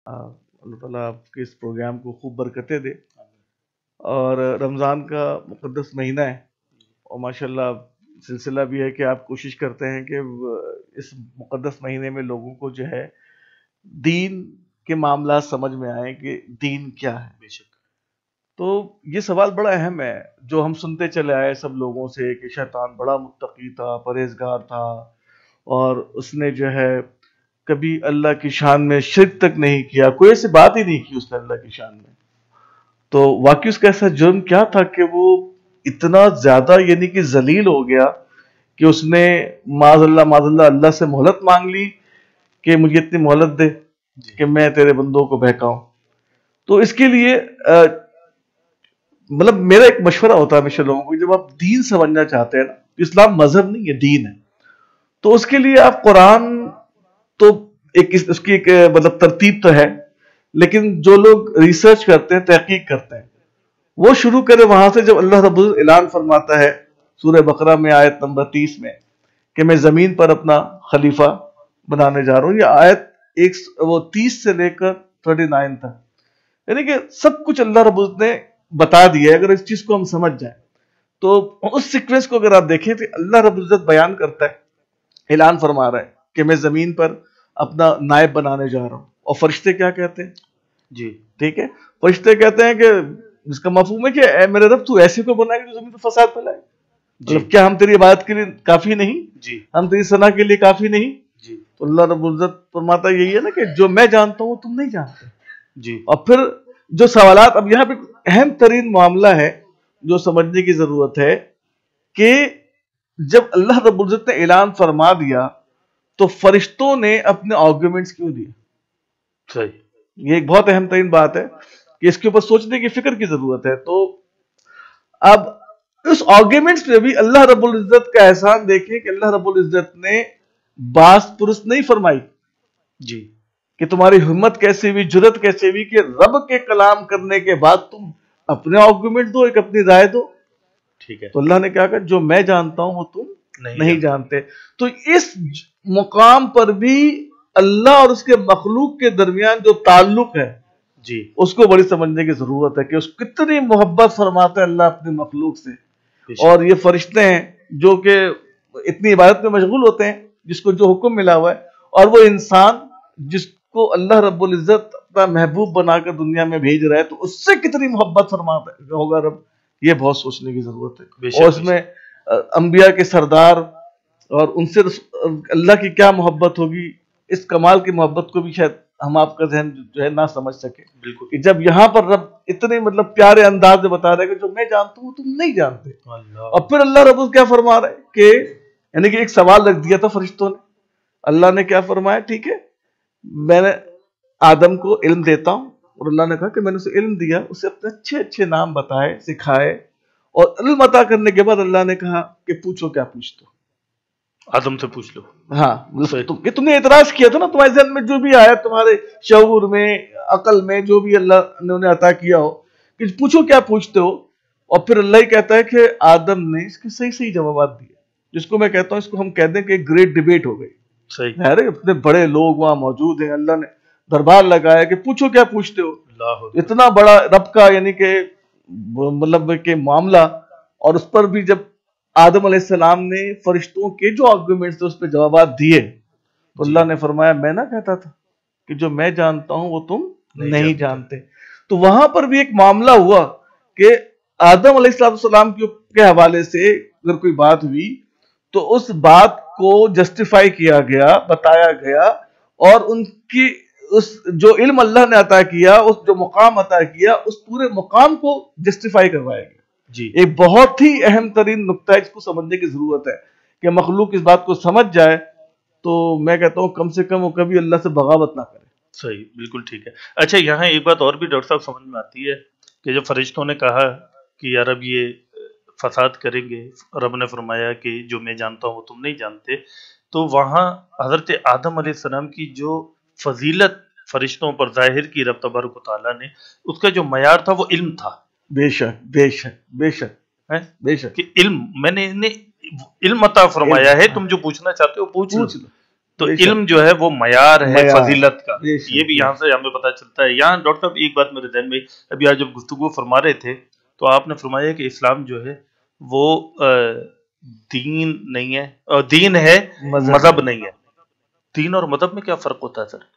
اللہ تعالیٰ آپ کے اس پروگرام کو خوب برکتیں دے، اور رمضان کا مقدس مہینہ ہے، اور ماشاءاللہ سلسلہ بھی ہے کہ آپ کوشش کرتے ہیں کہ اس مقدس مہینے میں لوگوں کو جو ہے دین کے معاملات سمجھ میں آئیں کہ دین کیا ہے۔ بے شک تو یہ سوال بڑا اہم ہے جو ہم سنتے چلے آئے سب لوگوں سے کہ شیطان بڑا متقی تھا، پرہیزگار تھا، اور اس نے جو ہے کبھی اللہ کی شان میں شرک تک نہیں کیا، کوئی ایسی بات ہی نہیں کی اس نے اللہ کی شان میں۔ تو واقعی اس کا ایسا جرم کیا تھا کہ وہ اتنا زیادہ یعنی کہ ذلیل ہو گیا کہ اس نے معاذ اللہ اللہ سے مہلت مانگ لی کہ مجھے اتنی مہلت دے کہ میں تیرے بندوں کو بہکاؤں۔ تو اس کے لیے مطلب میرا ایک مشورہ ہوتا ہے ہمیشہ لوگوں کو، جب آپ دین سمجھنا چاہتے ہیں نا، اسلام مذہب نہیں ہے، دین ہے، تو اس کے لیے آپ قرآن تو اس کی ایک مطلب ترتیب تو ہے، لیکن جو لوگ ریسرچ کرتے ہیں، تحقیق کرتے ہیں، وہ شروع کرے وہاں سے جب اللہ رب العزت اعلان فرماتا ہے سورہ بقرہ میں آیت نمبر 30 میں کہ میں زمین پر اپنا خلیفہ بنانے جا رہا ہوں۔ یہ آیت وہ 30 سے لے کر 39 تک، یعنی کہ سب کچھ اللہ رب العزت نے بتا دیا ہے۔ اگر اس چیز کو ہم سمجھ جائیں تو اس سیکوینس کو اگر آپ دیکھیں تو اللہ رب العزت بیان کرتا ہے، اعلان فرما رہا ہے کہ میں زمین پر اپنا نائب بنانے جا رہا ہوں، اور فرشتے کیا کہتے ہیں؟ جی ٹھیک ہے، فرشتے کہتے ہیں کہ جس کا مفہوم ہے کہ اے میرے رب تو ایسے کو بنائے کہ زمین پر فساد پھیلائے، مطلب کیا ہم تیری عبادت کے لیے کافی نہیں؟ جی ہم تیری ثنا کے لیے کافی نہیں؟ جی تو اللہ رب العزت فرماتا یہی ہے نا کہ جو میں جانتا ہوں وہ تم نہیں جانتے۔ جی اور پھر جو سوالات، اب یہاں پہ اہم ترین معاملہ ہے جو سمجھنے کی ضرورت ہے کہ جب اللہ رب العزت نے اعلان فرما دیا تو فرشتوں نے اپنے آرگومنٹس کیوں دیے؟ صحیح، یہ ایک بہت اہم ترین بات ہے کہ اس کے اوپر سوچنے کی فکر کی ضرورت ہے۔ تو اب اس آرگومنٹس میں بھی اللہ رب العزت کا احسان دیکھیں کہ اللہ رب العزت نے باس پرست نہیں فرمائی جی کہ تمہاری ہمت کیسے ہوئی، جرت کیسے ہوئی کہ رب کے کلام کرنے کے بعد تم اپنے آرگومنٹ دو، ایک اپنی رائے دو۔ ٹھیک ہے، تو اللہ نے کہا کہ جو میں جانتا ہوں وہ تم نہیں جانتے۔ تو اس مقام پر بھی اللہ اور اس کے مخلوق کے درمیان جو تعلق ہے جی اس کو بڑی سمجھنے کی ضرورت ہے کہ اس کتنی محبت فرماتا ہے اللہ اپنے مخلوق سے۔ بے شک، اور یہ فرشتے ہیں جو کہ اتنی عبادت میں مشغول ہوتے ہیں، جس کو جو حکم ملا ہوا ہے، اور وہ انسان جس کو اللہ رب العزت اپنا محبوب بنا کر دنیا میں بھیج رہا ہے، تو اس سے کتنی محبت فرماتا ہوگا رب، یہ بہت سوچنے کی ضرورت بے ہے۔ شک، اور اس میں انبیاء کے سردار اور ان سے اللہ کی کیا محبت ہوگی، اس کمال کی محبت کو بھی شاید ہم آپ کا ذہن جو ہے نہ سمجھ سکے بالکل کہ جب یہاں پر رب اتنے مطلب پیارے انداز میں بتا رہے کہ جو میں جانتا ہوں تم نہیں جانتے۔ اللہ، اور پھر اللہ رب العزت کیا فرما رہا ہے کہ یعنی کہ ایک سوال رکھ دیا تھا فرشتوں نے، اللہ نے کیا فرمایا، ٹھیک ہے میں نے آدم کو علم دیتا ہوں، اور اللہ نے کہا کہ میں نے اسے علم دیا، اسے اپنے اچھے اچھے نام بتائے، سکھائے، اور علم عطا کرنے کے بعد اللہ نے کہا کہ پوچھو کیا پوچھتے ہو۔ آدم سے پوچھ لو۔ ہاں کہ تم نے اعتراض کیا تھا نا، تمہارے ذہن میں جو بھی آیا، تمہارے شعور میں، عقل میں، جو بھی اللہ نے انہیں عطا کیا ہو، کہ پوچھو کیا پوچھتے ہو۔ اور پھر اللہ ہی کہتا ہے کہ آدم نے اس کے صحیح صحیح جوابات دیے، جس کو میں کہتا ہوں، اس کو ہم کہہ دیں کہ ایک گریٹ ڈیبیٹ ہو گئی۔ صحیح، ارے اتنے بڑے لوگ وہاں موجود ہیں، اللہ نے دربار لگایا کہ پوچھو کیا پوچھتے ہو۔ اللہ، اتنا بڑا رب کا یعنی کہ مطلب کہ معاملہ، اور اس پر بھی جب آدم علیہ السلام نے فرشتوں کے جو آرگومنٹس تھے اس پہ جوابات دیے، تو اللہ نے فرمایا میں نہ کہتا تھا کہ جو میں جانتا ہوں وہ تم نہیں جانتے۔ تو وہاں پر بھی ایک معاملہ ہوا کہ آدم علیہ السلام کے حوالے سے اگر کوئی بات ہوئی تو اس بات کو جسٹیفائی کیا گیا، بتایا گیا، اور ان کی اس جو علم اللہ نے عطا کیا، اس جو مقام عطا کیا، اس پورے مقام کو جسٹیفائی کروایا گیا۔ جی ایک بہت ہی اہم ترین نقطہ ہے، اس کو سمجھنے کی ضرورت ہے کہ مخلوق اس بات کو سمجھ جائے تو میں کہتا ہوں کم سے کم وہ کبھی اللہ سے بغاوت نہ کرے۔ صحیح، بالکل ٹھیک ہے۔ اچھا، یہاں ایک بات اور بھی ڈاکٹر صاحب سمجھ میں آتی ہے کہ جب فرشتوں نے کہا کہ یا رب یہ فساد کریں گے، رب نے فرمایا کہ جو میں جانتا ہوں وہ تم نہیں جانتے، تو وہاں حضرت آدم علیہ السلام کی جو فضیلت فرشتوں پر ظاہر کی رب تبارک و تعالیٰ نے، اس کا جو معیار تھا وہ علم تھا۔ بے شک بے شک بے شک بے شک کہ علم، میں نے انہیں علم عطا فرمایا ہے، تم جو پوچھنا چاہتے ہو پوچھ لو۔ تو علم جو ہے وہ معیار ہے فضیلت کا، بے شک، یہ بھی یہاں سے ہمیں پتہ چلتا ہے۔ یہاں ڈاکٹر صاحب ایک بات میرے ذہن میں، ابھی آج جب گفتگو فرما رہے تھے تو آپ نے فرمایا کہ اسلام جو ہے وہ دین نہیں ہے، اور دین ہے مذہب نہیں ہے۔ دین اور مذہب میں کیا فرق ہوتا ہے سر؟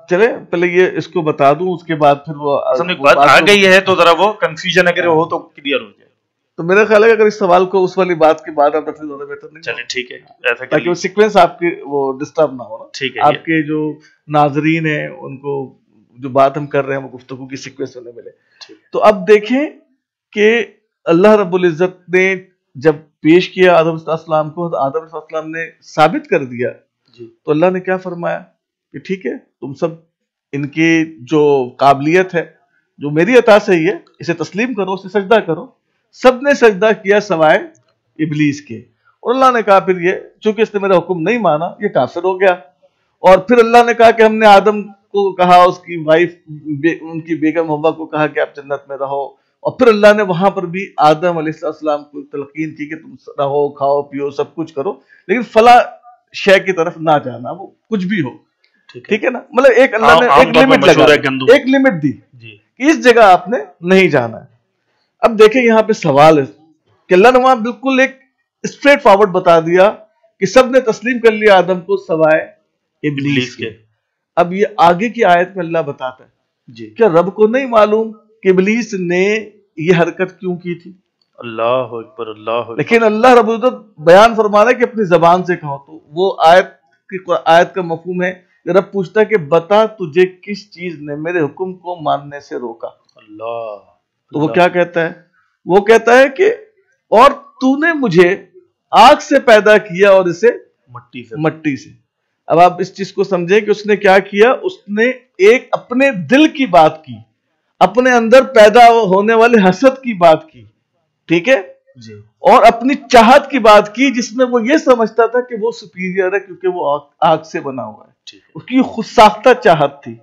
چلے پہلے یہ اس کو بتا دوں، اس کے بعد پھر وہ ایک بات آ گئی ہے تو ذرا وہ کنفیوژن اگر ہو تو کلیئر ہو جائے۔ تو میرا خیال ہے کہ اگر اس سوال کو اس والی بات کے بعد آپ رکھیں زیادہ بہتر نہیں، چلیں ٹھیک ہے، ایسا تاکہ وہ سیکوینس آپ کے وہ ڈسٹرب نہ ہو نا، ٹھیک ہے۔ آپ کے جو ناظرین ہیں ان کو جو بات ہم کر رہے ہیں وہ گفتگو کی سیکوینس ہونے ملے۔ تو اب دیکھیں کہ اللہ رب العزت نے جب پیش کیا آدم علیہ السلام کو، آدم علیہ السلام نے ثابت کر دیا تو اللہ نے کیا فرمایا کہ ٹھیک ہے تم سب ان کی جو قابلیت ہے جو میری عطا سے ہی ہے اسے تسلیم کرو، اسے سجدہ کرو۔ سب نے سجدہ کیا سوائے ابلیس کے، اور اللہ نے کہا پھر یہ چونکہ اس نے میرا حکم نہیں مانا یہ کافر ہو گیا۔ اور پھر اللہ نے کہا کہ ہم نے آدم کو کہا، اس کی وائف ان کی بیگم حوا کو کہا کہ آپ جنت میں رہو، اور پھر اللہ نے وہاں پر بھی آدم علیہ السلام کو تلقین کی کہ تم رہو، کھاؤ پیو، سب کچھ کرو، لیکن فلاں شے کی طرف نہ جانا، وہ کچھ بھی ہو، ٹھیک ہے نا؟ مطلب ایک اللہ نے ایک لمٹ لگا، ایک لمٹ دی کہ اس جگہ آپ نے نہیں جانا ہے۔ اب دیکھیں یہاں پہ سوال ہے کہ اللہ نے وہاں بالکل ایک اسٹریٹ فارورڈ بتا دیا کہ سب نے تسلیم کر لیا آدم کو سوائے ابلیس کے۔ اب یہ آگے کی آیت میں اللہ بتاتا ہے کیا رب کو نہیں معلوم کہ ابلیس نے یہ حرکت کیوں کی تھی؟ اللہ اکبر، اللہ اکبر۔ لیکن اللہ رب العزت بیان فرما رہا ہے کہ اپنی زبان سے کہو، تو وہ آیت کا مفہوم ہے کہ رب پوچھتا ہے کہ بتا تجھے کس چیز نے میرے حکم کو ماننے سے روکا؟ اللہ، تو وہ کیا کہتا ہے؟ وہ کہتا ہے کہ اور تو نے مجھے آگ سے پیدا کیا اور اسے مٹی سے۔ اب آپ اس چیز کو سمجھیں کہ اس نے کیا کیا، اس نے ایک اپنے دل کی بات کی، اپنے اندر پیدا ہونے والے حسد کی بات کی، ٹھیک ہے، اور اپنی چاہت کی بات کی جس میں وہ یہ سمجھتا تھا کہ وہ سپیریئر ہے کیونکہ وہ آگ سے بنا ہوا ہے، اس کی خود ساختہ چاہت تھی۔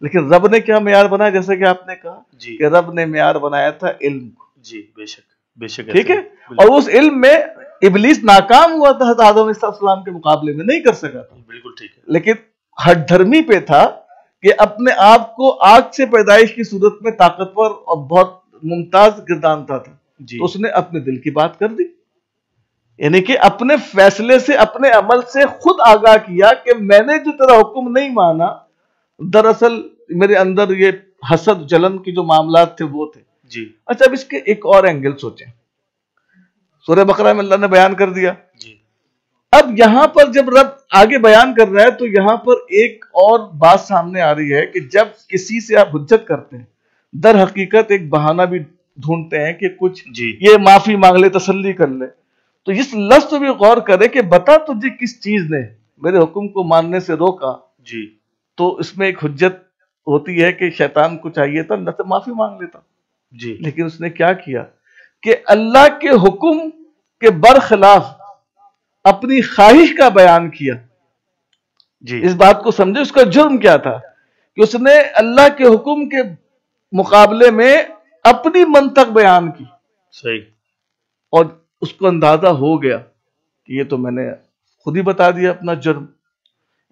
لیکن رب نے کیا معیار بنایا؟ جیسے کہ آپ نے کہا کہ رب نے معیار بنایا تھا علم کو، بے شک بے شک، ٹھیک ہے، اور اس علم میں ابلیس ناکام ہوا تھا آدم علیہ السلام کے مقابلے میں، نہیں کر سکا تھا، بالکل ٹھیک ہے، لیکن ہٹ دھرمی پہ تھا کہ اپنے آپ کو آگ سے پیدائش کی صورت میں طاقتور اور بہت ممتاز گردانتا تھا، تو اس نے اپنے دل کی بات کر دی، یعنی کہ اپنے فیصلے سے، اپنے عمل سے خود آگاہ کیا کہ میں نے جو تیرا حکم نہیں مانا، دراصل میرے اندر یہ حسد جلن کے جو معاملات تھے وہ تھے۔ اچھا اب اس کے ایک اور اینگل سوچیں، سورہ بقرہ میں اللہ نے بیان کر دیا، اب یہاں پر جب رب آگے بیان کر رہا ہے تو یہاں پر ایک اور بات سامنے آ رہی ہے کہ جب کسی سے آپ حجت کرتے ہیں در حقیقت ایک بہانہ بھی ڈھونڈتے ہیں کہ کچھ یہ معافی مانگ لے، تسلی کر لے، تو اس لفظ پہ بھی غور کرے کہ بتا تجھے کس چیز نے میرے حکم کو ماننے سے روکا، تو اس میں ایک حجت ہوتی ہے کہ شیطان کو چاہیے تھا اللہ سے معافی مانگ لیتا، لیکن اس نے کیا کیا کہ اللہ کے حکم کے برخلاف اپنی خواہش کا بیان کیا۔ اس بات کو سمجھے، اس کا جرم کیا تھا کہ اس نے اللہ کے حکم کے مقابلے میں اپنی منطق بیان کی، صحیح، اور اس کو اندازہ ہو گیا کہ یہ تو میں نے خود ہی بتا دیا اپنا جرم۔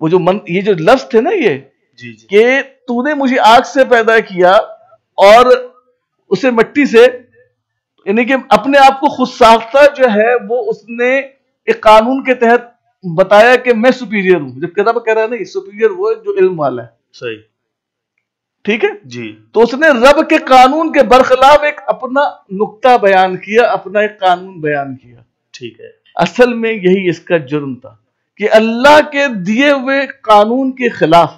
وہ جو یہ جو لفظ تھے نا یہ کہ تو نے مجھے آگ سے پیدا کیا اور اسے مٹی سے، یعنی کہ اپنے آپ کو خود ساختہ جو ہے وہ اس نے ایک قانون کے تحت بتایا کہ میں سپیریئر ہوں، جب رب کہہ رہا ہے نہیں، سپیریئر وہ ہے جو علم والا ہے، صحیح، ٹھیک ہے، تو اس نے رب کے قانون کے برخلاف ایک اپنا نقطہ بیان کیا، اپنا ایک قانون بیان کیا، ٹھیک ہے۔ اصل میں یہی اس کا جرم تھا کہ اللہ کے دیے ہوئے قانون کے خلاف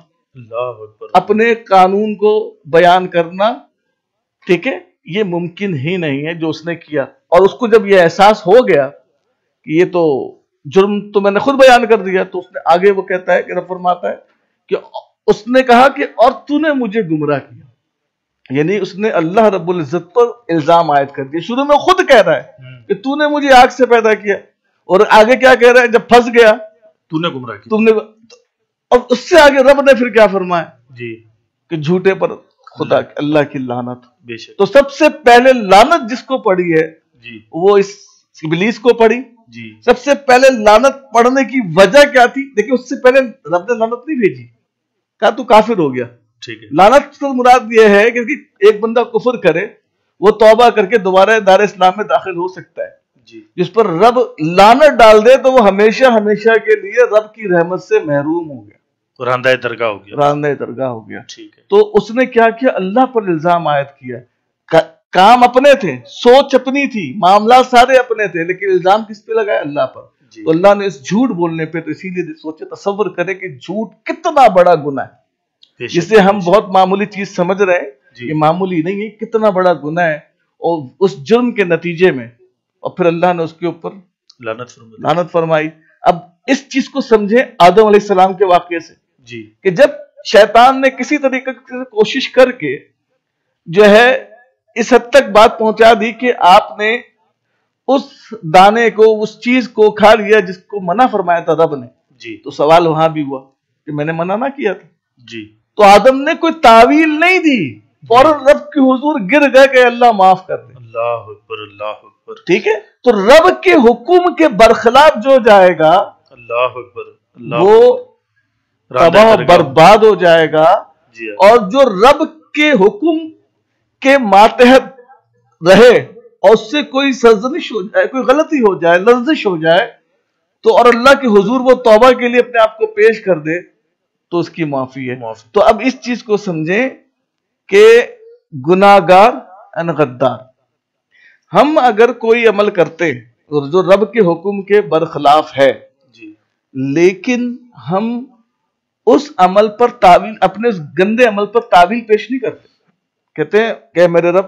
اپنے قانون کو بیان کرنا، ٹھیک ہے، یہ ممکن ہی نہیں ہے جو اس نے کیا۔ اور اس کو جب یہ احساس ہو گیا کہ یہ تو جرم تو میں نے خود بیان کر دیا، تو اس نے آگے وہ کہتا ہے کہ رب فرماتا ہے کہ اس نے کہا کہ اور تو نے مجھے گمراہ کیا، یعنی اس نے اللہ رب العزت پر الزام عائد کر دیا۔ شروع میں خود کہہ رہا ہے کہ تو نے مجھے آگ سے پیدا کیا، اور آگے کیا کہہ رہا ہے جب پھنس گیا تو نے گمراہ کیا، تم نے، اور اس سے آگے رب نے پھر کیا فرمایا کہ جھوٹے پر خدا اللہ کی لعنت۔ تو سب سے پہلے لعنت جس کو پڑی ہے وہ اس ابلیس کو پڑی، سب سے پہلے لعنت پڑھنے کی وجہ کیا تھی؟ دیکھیں اس سے پہلے رب نے لعنت نہیں بھیجی، کہا تو کافر ہو گیا. ٹھیک ہے. لعنت سے مراد یہ ہے کہ ایک بندہ کفر کرے، وہ توبہ کر کے دوبارہ دار اسلام میں داخل ہو سکتا ہے. جی. جس پر رب لعنت ڈال دے تو وہ ہمیشہ ہمیشہ کے لیے رب کی رحمت سے محروم ہو گیا، راندہ درگاہ ہو گیا. راندہ درگاہ ہو گیا. ٹھیک ہے. تو اس نے کیا کیا؟ اللہ پر الزام عائد کیا. کام اپنے تھے، سوچ اپنی تھی، معاملات سارے اپنے تھے، لیکن الزام کس پہ لگایا؟ اللہ پر. جی. تو اللہ نے اس جھوٹ بولنے پہ، تو اسی لیے سوچے، تصور کرے کہ جھوٹ کتنا بڑا گناہ ہے، جسے ہم بہت معمولی چیز سمجھ رہے ہیں. جی. یہ معمولی نہیں ہے، کتنا بڑا گناہ ہے. اور اس جرم کے نتیجے میں اور پھر اللہ نے اس کے اوپر لعنت فرمائی. اب اس چیز کو سمجھیں آدم علیہ السلام کے واقعے سے. جی. کہ جب شیطان نے کسی طریقے سے کوشش کر کے جو ہے اس حد تک بات پہنچا دی کہ آپ نے اس دانے کو، اس چیز کو کھا لیا جس کو منع فرمایا تھا رب نے. جی. تو سوال وہاں بھی ہوا کہ میں نے منع نہ کیا تھا. جی. تو آدم نے کوئی تعویل نہیں دی، فوراً رب کے حضور گر گئے کہ اللہ معاف کر دے. اللہ اکبر، اللہ اکبر. ٹھیک ہے. تو رب کے حکم کے برخلاف جو جائے گا، اللہ اکبر، اللہ وہ تباہ و برباد ہو جائے گا. جی. اور جو رب کے حکم کے ماتحت رہے اور اس سے کوئی سرزنش ہو جائے، کوئی غلطی ہو جائے، لرزش ہو جائے، تو اور اللہ کے حضور وہ توبہ کے لیے اپنے آپ کو پیش کر دے تو اس کی معافی ہے. تو اب اس چیز کو سمجھیں کہ گناہگار ان غدار. ہم اگر کوئی عمل کرتے جو رب کے حکم کے برخلاف ہے، جی، لیکن ہم اس عمل پر تعویل، اپنے اس گندے عمل پر تعویل پیش نہیں کرتے، کہتے ہیں کہ میرے رب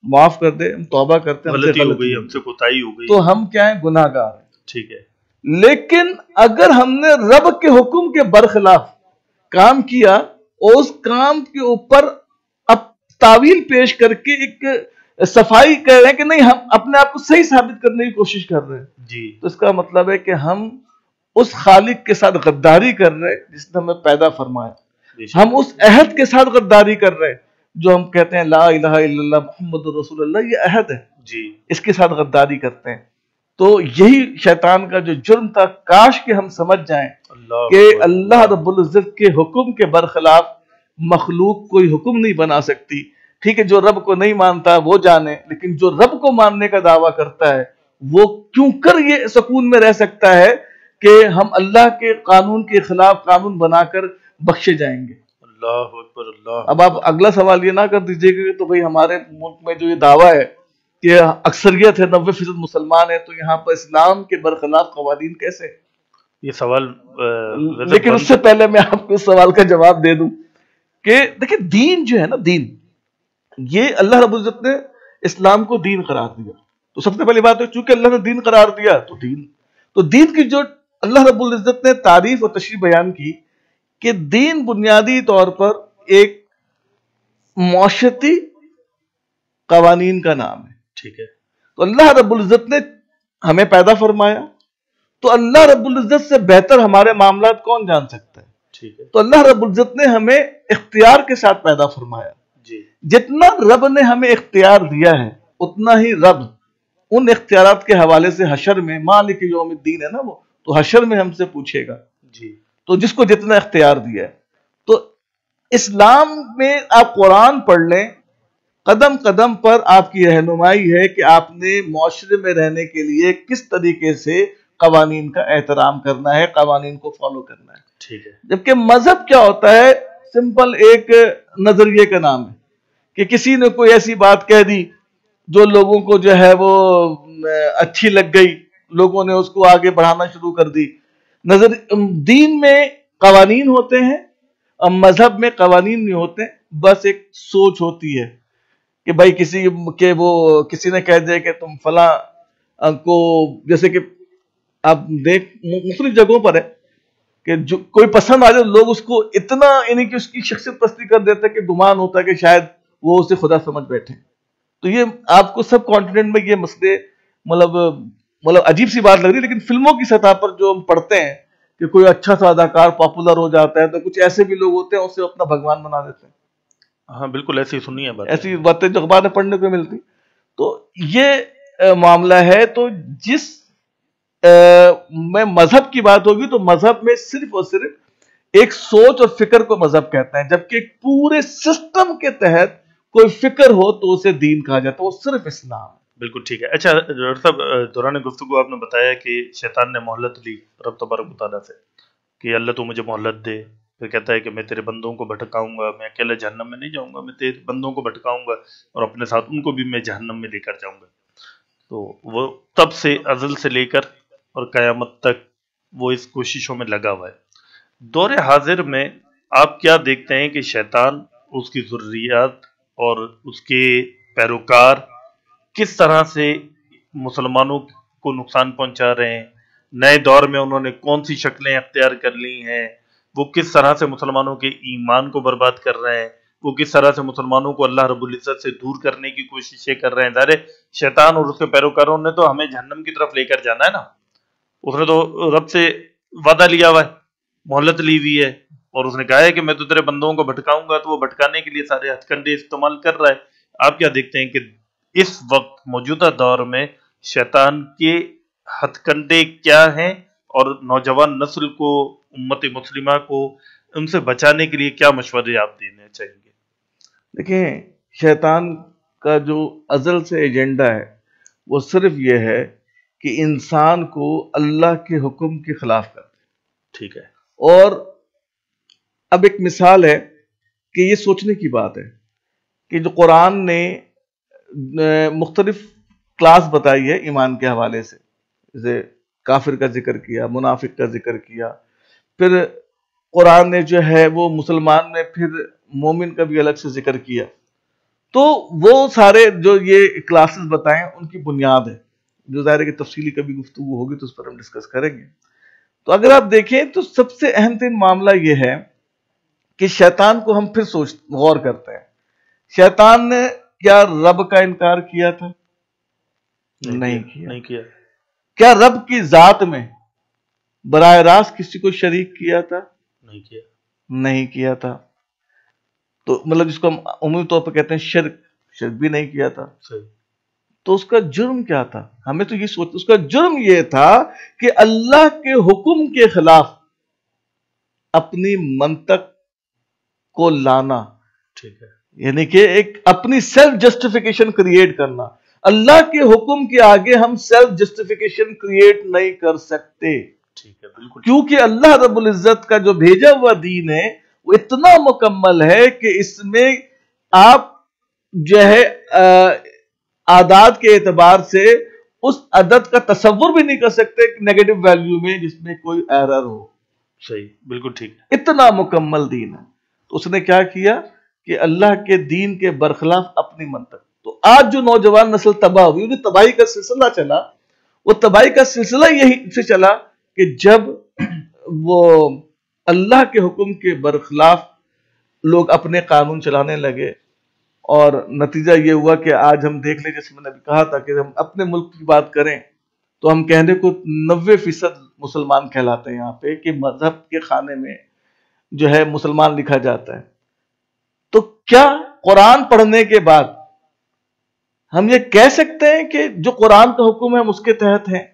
معاف کر دے، ہم توبہ کرتے ہیں، غلطی ہو گئی، ہم سے کوتاہی ہو گئی، تو ہم کیا ہیں؟ گناہگار ہیں. ٹھیک ہے. لیکن اگر ہم نے رب کے حکم کے برخلاف کام کیا اور اس کام کے اوپر اب تعویل پیش کر کے ایک صفائی کر رہے ہیں کہ نہیں، ہم اپنے آپ کو صحیح ثابت کرنے کی کوشش کر رہے ہیں، جی، تو اس کا مطلب ہے کہ ہم اس خالق کے ساتھ غداری کر رہے ہیں جس نے ہمیں پیدا فرمایا. ہم اس عہد کے ساتھ غداری کر رہے ہیں جو ہم کہتے ہیں لا الہ الا اللہ محمد رسول اللہ، یہ عہد ہے، جی، اس کے ساتھ غداری کرتے ہیں. تو یہی شیطان کا جو جرم تھا. کاش کہ ہم سمجھ جائیں کہ اللہ رب العزت کے حکم کے برخلاف مخلوق کوئی حکم نہیں بنا سکتی. ٹھیک ہے، جو رب کو نہیں مانتا وہ جانے، لیکن جو رب کو ماننے کا دعویٰ کرتا ہے وہ کیوں کر یہ سکون میں رہ سکتا ہے کہ ہم اللہ کے قانون کے خلاف قانون بنا کر بخشے جائیں گے. اللہ اکبر، اللہ. اب آپ اگلا سوال یہ نہ کر دیجئے کہ تو بھئی ہمارے ملک میں جو یہ دعویٰ ہے کہ اکثریت ہے، 90% مسلمان ہے، تو یہاں پر اسلام کے برخلاف قوانین کیسے؟ یہ سوال لیکن اس سے پہلے میں آپ کو اس سوال کا جواب دے دوں کہ دیکھیں دین جو ہے نا، دین یہ اللہ رب العزت نے اسلام کو دین قرار دیا. تو سب سے پہلی بات ہے چونکہ اللہ نے دین قرار دیا تو دین کی جو اللہ رب العزت نے تعریف اور تشریح بیان کی کہ دین بنیادی طور پر ایک معاشرتی قوانین کا نام ہے. ٹھیک ہے. تو اللہ رب العزت نے ہمیں پیدا فرمایا، تو اللہ رب العزت سے بہتر ہمارے معاملات کون جان سکتا ہے؟ ٹھیک ہے. تو اللہ رب العزت نے ہمیں اختیار کے ساتھ پیدا فرمایا. جی. جتنا رب نے ہمیں اختیار دیا ہے اتنا ہی رب ان اختیارات کے حوالے سے حشر میں، مالک یوم الدین ہے نا وہ، تو حشر میں ہم سے پوچھے گا. جی. تو جس کو جتنا اختیار دیا ہے. تو اسلام میں آپ قرآن پڑھ لیں، قدم قدم پر آپ کی رہنمائی ہے کہ آپ نے معاشرے میں رہنے کے لیے کس طریقے سے قوانین کا احترام کرنا ہے، قوانین کو فالو کرنا ہے. ٹھیک ہے. جبکہ مذہب کیا ہوتا ہے؟ سمپل ایک نظریے کا نام ہے کہ کسی نے کوئی ایسی بات کہہ دی جو لوگوں کو جو ہے وہ اچھی لگ گئی، لوگوں نے اس کو آگے بڑھانا شروع کر دی. دین میں قوانین ہوتے ہیں، مذہب میں قوانین نہیں ہوتے، بس ایک سوچ ہوتی ہے کہ بھائی کسی نے کہہ دیا کہ تم فلاں کو، جیسے کہ آپ دیکھ مختلف جگہوں پر ہے کہ جو کوئی پسند آ جائے لوگ اس کو اتنا یعنی کہ اس کی شخصیت پستی کر دیتے کہ گمان ہوتا ہے کہ شاید وہ اسے خدا سمجھ بیٹھے. تو یہ آپ کو سب کانٹیننٹ میں یہ مسئلے مطلب عجیب سی بات لگ رہی ہے، لیکن فلموں کی سطح پر جو ہم پڑھتے ہیں کہ کوئی اچھا سا اداکار پاپولر ہو جاتا ہے تو کچھ ایسے بھی لوگ ہوتے ہیں اسے اپنا بھگوان بنا دیتے ہیں. ہاں بالکل ایسی سنی ہے بات، ایسی باتیں جو اخبار میں پڑھنے کو ملتی. تو یہ معاملہ ہے. تو جس میں مذہب کی بات ہوگی تو مذہب میں صرف اور صرف ایک سوچ اور فکر کو مذہب کہتے ہیں، جبکہ ایک پورے سسٹم کے تحت کوئی فکر ہو تو اسے دین کہا جاتا ہے، وہ صرف اسلام ہے۔ بالکل ٹھیک ہے۔ اچھا ڈاکٹر صاحب، دوران گفتگو آپ نے بتایا کہ شیطان نے مہلت لی رب تبارک و تعالیٰ سے کہ اللہ تو مجھے مہلت دے، پھر کہتا ہے کہ میں تیرے بندوں کو بھٹکاؤں گا، میں اکیلے جہنم میں نہیں جاؤں گا، میں تیرے بندوں کو بھٹکاؤں گا اور اپنے ساتھ ان کو بھی میں جہنم میں لے کر جاؤں گا۔ تو وہ تب سے ازل سے لے کر اور قیامت تک وہ اس کوششوں میں لگا ہوا ہے۔ دور حاضر میں آپ کیا دیکھتے ہیں کہ شیطان، اس کی ذریات اور اس کے پیروکار کس طرح سے مسلمانوں کو نقصان پہنچا رہے ہیں؟ نئے دور میں انہوں نے کون سی شکلیں اختیار کر لی ہیں؟ وہ کس طرح سے مسلمانوں کے ایمان کو برباد کر رہے ہیں؟ وہ کس طرح سے مسلمانوں کو اللہ رب العزت سے دور کرنے کی کوششیں کر رہے ہیں؟ ظاہر ہے شیطان اور اس کے پیروکاروں نے تو ہمیں جہنم کی طرف لے کر جانا ہے نا۔ اس نے تو رب سے وعدہ لیا ہوا ہے، مہلت لی ہوئی ہے، اور اس نے کہا ہے کہ میں تو تیرے بندوں کو بھٹکاؤں گا، تو وہ بھٹکانے کے لیے سارے ہتھ کنڈے استعمال کر رہا ہے۔ آپ کیا دیکھتے ہیں کہ اس وقت موجودہ دور میں شیطان کے ہتھ کنڈے کیا ہیں، اور نوجوان نسل کو، امت مسلمہ کو ان سے بچانے کے لیے کیا مشورے آپ دینے چاہیں گے؟ دیکھیں، شیطان کا جو ازل سے ایجنڈا ہے وہ صرف یہ ہے کہ انسان کو اللہ کے حکم کے خلاف کر دے۔ ٹھیک ہے۔ اور اب ایک مثال ہے کہ یہ سوچنے کی بات ہے کہ جو قرآن نے مختلف کلاس بتائی ہے ایمان کے حوالے سے، جیسے کافر کا ذکر کیا، منافق کا ذکر کیا، پھر قرآن نے جو ہے وہ مسلمان میں پھر مومن کا بھی الگ سے ذکر کیا، تو وہ سارے جو یہ کلاسز بتائیں ان کی بنیاد ہے، جو ظاہر ہے کہ تفصیلی کبھی گفتگو ہوگی تو اس پر ہم ڈسکس کریں گے۔ تو اگر آپ دیکھیں تو سب سے اہم ترین معاملہ یہ ہے کہ شیطان کو ہم پھر غور کرتے ہیں، شیطان نے کیا رب کا انکار کیا تھا؟ نہیں کیا۔ کیا رب کی ذات میں براہ راست کسی کو شریک کیا تھا؟ نہیں کیا تھا۔ تو مطلب جس کو ہم عمومی طور پر کہتے ہیں شرک بھی نہیں کیا تھا۔ تو اس کا جرم کیا تھا؟ ہمیں تو یہ سوچ، اس کا جرم یہ تھا کہ اللہ کے حکم کے خلاف اپنی منطق کو لانا، ٹھیک ہے، یعنی کہ ایک اپنی سیلف جسٹیفیکیشن کریٹ کرنا۔ اللہ کے حکم کے آگے ہم سیلف جسٹیفیکیشن کریٹ نہیں کر سکتے، ٹھیک ہے، بالکل، کیونکہ اللہ رب العزت کا جو بھیجا ہوا دین ہے وہ اتنا مکمل ہے کہ اس میں آپ جو ہے اعداد کے اعتبار سے اس عدد کا تصور بھی نہیں کر سکتے نیگیٹو ویلیو میں جس میں کوئی ایرر ہو۔ صحیح، بالکل ٹھیک ہے، اتنا مکمل دین ہے۔ تو اس نے کیا کیا کہ اللہ کے دین کے برخلاف اپنی منطق۔ تو آج جو نوجوان نسل تباہ ہوئی، انہیں تباہی کا سلسلہ چلا، وہ تباہی کا سلسلہ یہی سے چلا کہ جب وہ اللہ کے حکم کے برخلاف لوگ اپنے قانون چلانے لگے، اور نتیجہ یہ ہوا کہ آج ہم دیکھ لیں، جیسے میں نے کہا تھا کہ ہم اپنے ملک کی بات کریں تو ہم کہنے کو 90% مسلمان کہلاتے ہیں یہاں پہ، کہ مذہب کے خانے میں جو ہے مسلمان لکھا جاتا ہے۔ تو کیا قرآن پڑھنے کے بعد ہم یہ کہہ سکتے ہیں کہ جو قرآن کا حکم ہے ہم اس کے تحت ہیں؟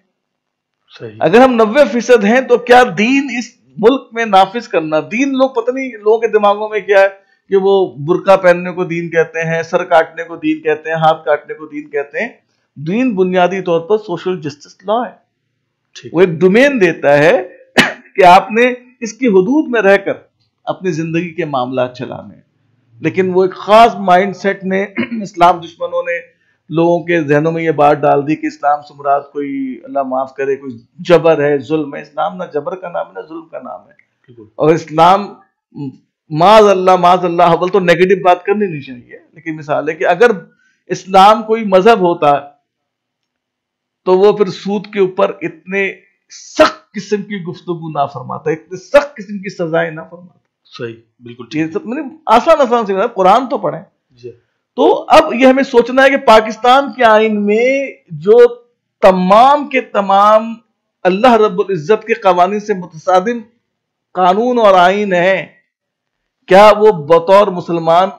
صحیح، اگر ہم 90% ہیں تو کیا دین اس ملک میں نافذ کرنا، دین لوگ پتہ نہیں لوگوں کے دماغوں میں کیا ہے کہ وہ برقع پہننے کو دین کہتے ہیں، سر کاٹنے کو دین کہتے ہیں، ہاتھ کاٹنے کو دین کہتے ہیں۔ دین بنیادی طور پر سوشل جسٹس لا ہے، وہ ایک ڈومین دیتا ہے کہ آپ نے اس کی حدود میں رہ کر اپنی زندگی کے معاملات چلانے، لیکن وہ ایک خاص مائنڈ سیٹ نے اسلام دشمنوں نے لوگوں کے ذہنوں میں یہ بات ڈال دی کہ اسلام سے مراد کوئی، اللہ معاف کرے، کوئی جبر ہے، ظلم ہے۔ اسلام نہ جبر کا نام ہے نہ ظلم کا نام ہے، اور اسلام معاذ اللہ اول تو نیگیٹو بات کرنی نہیں چاہیے، لیکن مثال ہے کہ اگر اسلام کوئی مذہب ہوتا تو وہ پھر سود کے اوپر اتنے سخت قسم کی گفتگو نہ فرماتا، اتنے سخت قسم کی سزائیں نہ فرماتا۔ صحیح، بالکل یہ سب آسان سے قرآن تو پڑھیں۔ جی، تو اب یہ ہمیں سوچنا ہے کہ پاکستان کے آئین میں جو تمام کے تمام اللہ رب العزت کے قوانین سے متصادم قانون اور آئین ہیں، کیا وہ بطور مسلمان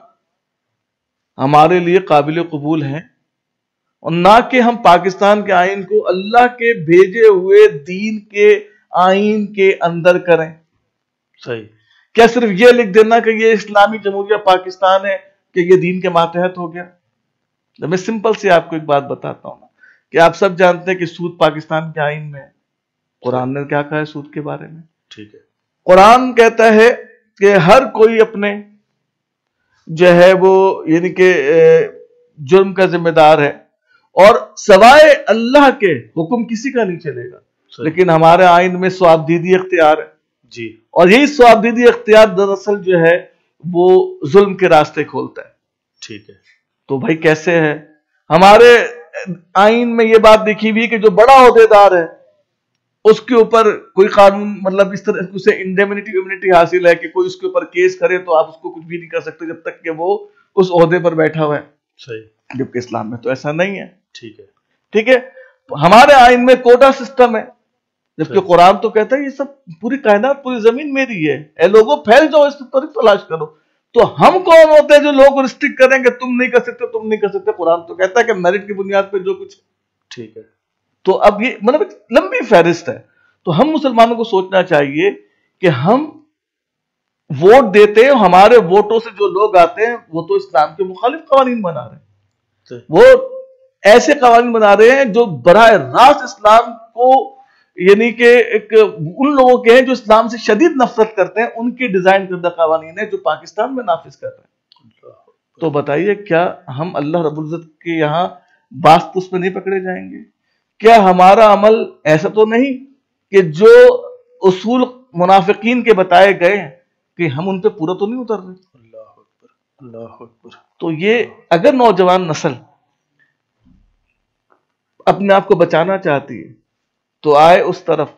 ہمارے لیے قابل قبول ہیں؟ اور نہ کہ ہم پاکستان کے آئین کو اللہ کے بھیجے ہوئے دین کے آئین کے اندر کریں. صحیح. کیا صرف یہ لکھ دینا کہ یہ اسلامی جمہوریہ پاکستان ہے کہ یہ دین کے ماتحت ہو گیا؟ میں سمپل سے آپ کو ایک بات بتاتا ہوں کہ آپ سب جانتے ہیں کہ سود پاکستان کے آئین میں ہے. قرآن نے کیا کہا ہے سود کے بارے میں؟ ٹھیک ہے. قرآن کہتا ہے کہ ہر کوئی اپنے جو ہے وہ یعنی کہ جرم کا ذمہ دار ہے اور سوائے اللہ کے حکم کسی کا نہیں چلے گا. لیکن ہمارے آئین میں ثوابدیدی اختیار ہے جی. اور یہی ثوابدیدی اختیار دراصل جو ہے وہ ظلم کے راستے کھولتا ہے. ٹھیک ہے. تو بھائی کیسے ہے؟ ہمارے آئین میں یہ بات لکھی ہوئی کہ جو بڑا عہدے دار ہے اس کے اوپر کوئی قانون مطلب اس طرح اسے انڈیمنٹی حاصل ہے کہ کوئی اس کے اوپر کیس کرے تو آپ اس کو کچھ بھی نہیں کر سکتے جب تک کہ وہ اس عہدے پر بیٹھا ہوا ہے. صحیح. جبکہ اسلام میں تو ایسا نہیں ہے. ٹھیک ہے. ٹھیک ہے. ہمارے آئین میں کوٹا سسٹم ہے جبکہ قرآن تو کہتا ہے یہ سب پوری کائنات پوری زمین میری ہے، اے لوگوں پھیل جاؤ اس پر تلاش کرو. تو ہم کون ہوتے ہیں جو لوگوں کو ریسٹرکٹ کریں کہ تم نہیں کر سکتے تم نہیں کر سکتے؟ قرآن تو کہتا ہے کہ میرٹ کی بنیاد پہ جو کچھ. ٹھیک ہے. تو اب یہ مطلب لمبی فہرست ہے. تو ہم مسلمانوں کو سوچنا چاہیے کہ ہم ووٹ دیتے ہیں، ہمارے ووٹوں سے جو لوگ آتے ہیں وہ تو اسلام کے مخالف قوانین بنا رہے ہیں. وہ ایسے قوانین بنا رہے ہیں جو براہ راست اسلام کو یعنی کہ ایک ان لوگوں کے ہیں جو اسلام سے شدید نفرت کرتے ہیں ان کے ڈیزائن کردہ قوانین ہیں جو پاکستان میں نافذ کر رہے ہیں. تو بتائیے کیا ہم اللہ رب العزت کے یہاں باس پس میں نہیں پکڑے جائیں گے؟ کیا ہمارا عمل ایسا تو نہیں کہ جو اصول منافقین کے بتائے گئے ہیں کہ ہم ان پہ پورا تو نہیں اتر رہے؟ اللہ اکبر. اللہ اکبر. تو یہ اگر نوجوان نسل اپنے آپ کو بچانا چاہتی ہے تو آئے اس طرف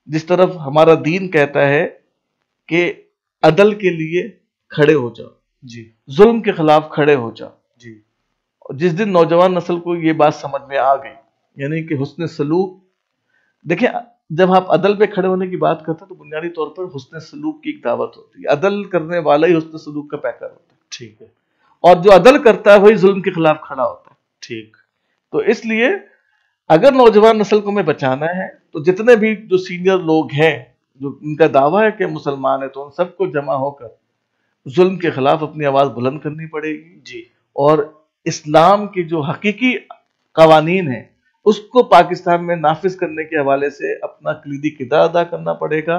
جس طرف ہمارا دین کہتا ہے کہ عدل کے لیے کھڑے ہو جاؤ. جی. ظلم کے خلاف کھڑے ہو جاؤ. جی. جس دن نوجوان نسل کو یہ بات سمجھ میں آ گئی یعنی کہ حسن سلوک، دیکھیں جب آپ عدل پہ کھڑے ہونے کی بات کرتے ہیں تو بنیادی طور پر حسن سلوک کی ایک دعوت ہوتی ہے. عدل کرنے والا ہی حسن سلوک کا پیکر ہوتا ہے. ٹھیک ہے. اور جو عدل کرتا ہے وہی ظلم کے خلاف کھڑا ہوتا ہے. ٹھیک. تو اس لیے اگر نوجوان نسل کو ہمیں بچانا ہے تو جتنے بھی جو سینئر لوگ ہیں جو ان کا دعویٰ ہے کہ مسلمان ہے تو ان سب کو جمع ہو کر ظلم کے خلاف اپنی آواز بلند کرنی پڑے گی. جی. اور اسلام کی جو حقیقی قوانین ہیں اس کو پاکستان میں نافذ کرنے کے حوالے سے اپنا کلیدی کردار ادا کرنا پڑے گا.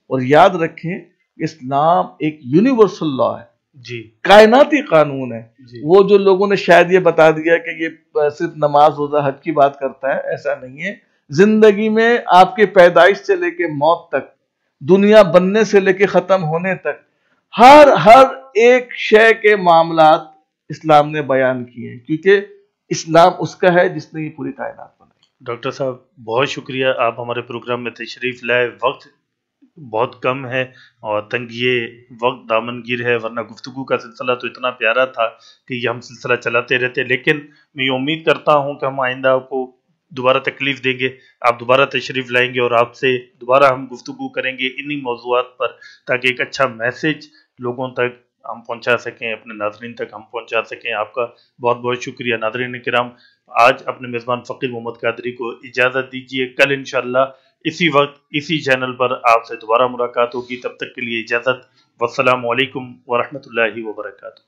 اور یاد رکھیں اسلام ایک یونیورسل لا ہے. جی. کائناتی قانون ہے. جی. وہ جو لوگوں نے شاید یہ بتا دیا کہ یہ صرف نماز روزہ حج کی بات کرتا ہے، ایسا نہیں ہے. زندگی میں آپ کے پیدائش سے لے کے موت تک، دنیا بننے سے لے کے ختم ہونے تک ہر ایک شے کے معاملات اسلام نے بیان کیے ہیں کیونکہ اسلام اس کا ہے جس نے یہ پوری کائنات بنائی. ڈاکٹر صاحب بہت شکریہ، آپ ہمارے پروگرام میں تشریف لائے. وقت بہت کم ہے اور تنگی وقت دامن گیر ہے، ورنہ گفتگو کا سلسلہ تو اتنا پیارا تھا کہ یہ ہم سلسلہ چلاتے رہتے. لیکن میں یہ امید کرتا ہوں کہ ہم آئندہ آپ کو دوبارہ تکلیف دیں گے، آپ دوبارہ تشریف لائیں گے اور آپ سے دوبارہ ہم گفتگو کریں گے انہی موضوعات پر تاکہ ایک اچھا میسج لوگوں تک ہم پہنچا سکیں، اپنے ناظرین تک ہم پہنچا سکیں. آپ کا بہت بہت شکریہ. ناظرین کرام، آج اپنے میزبان فقیر محمد قادری کو اجازت دیجیے. کل انشاءاللہ اسی وقت اسی چینل پر آپ سے دوبارہ ملاقات ہوگی. تب تک کے لیے اجازت. والسلام علیکم ورحمۃ اللہ وبرکاتہ.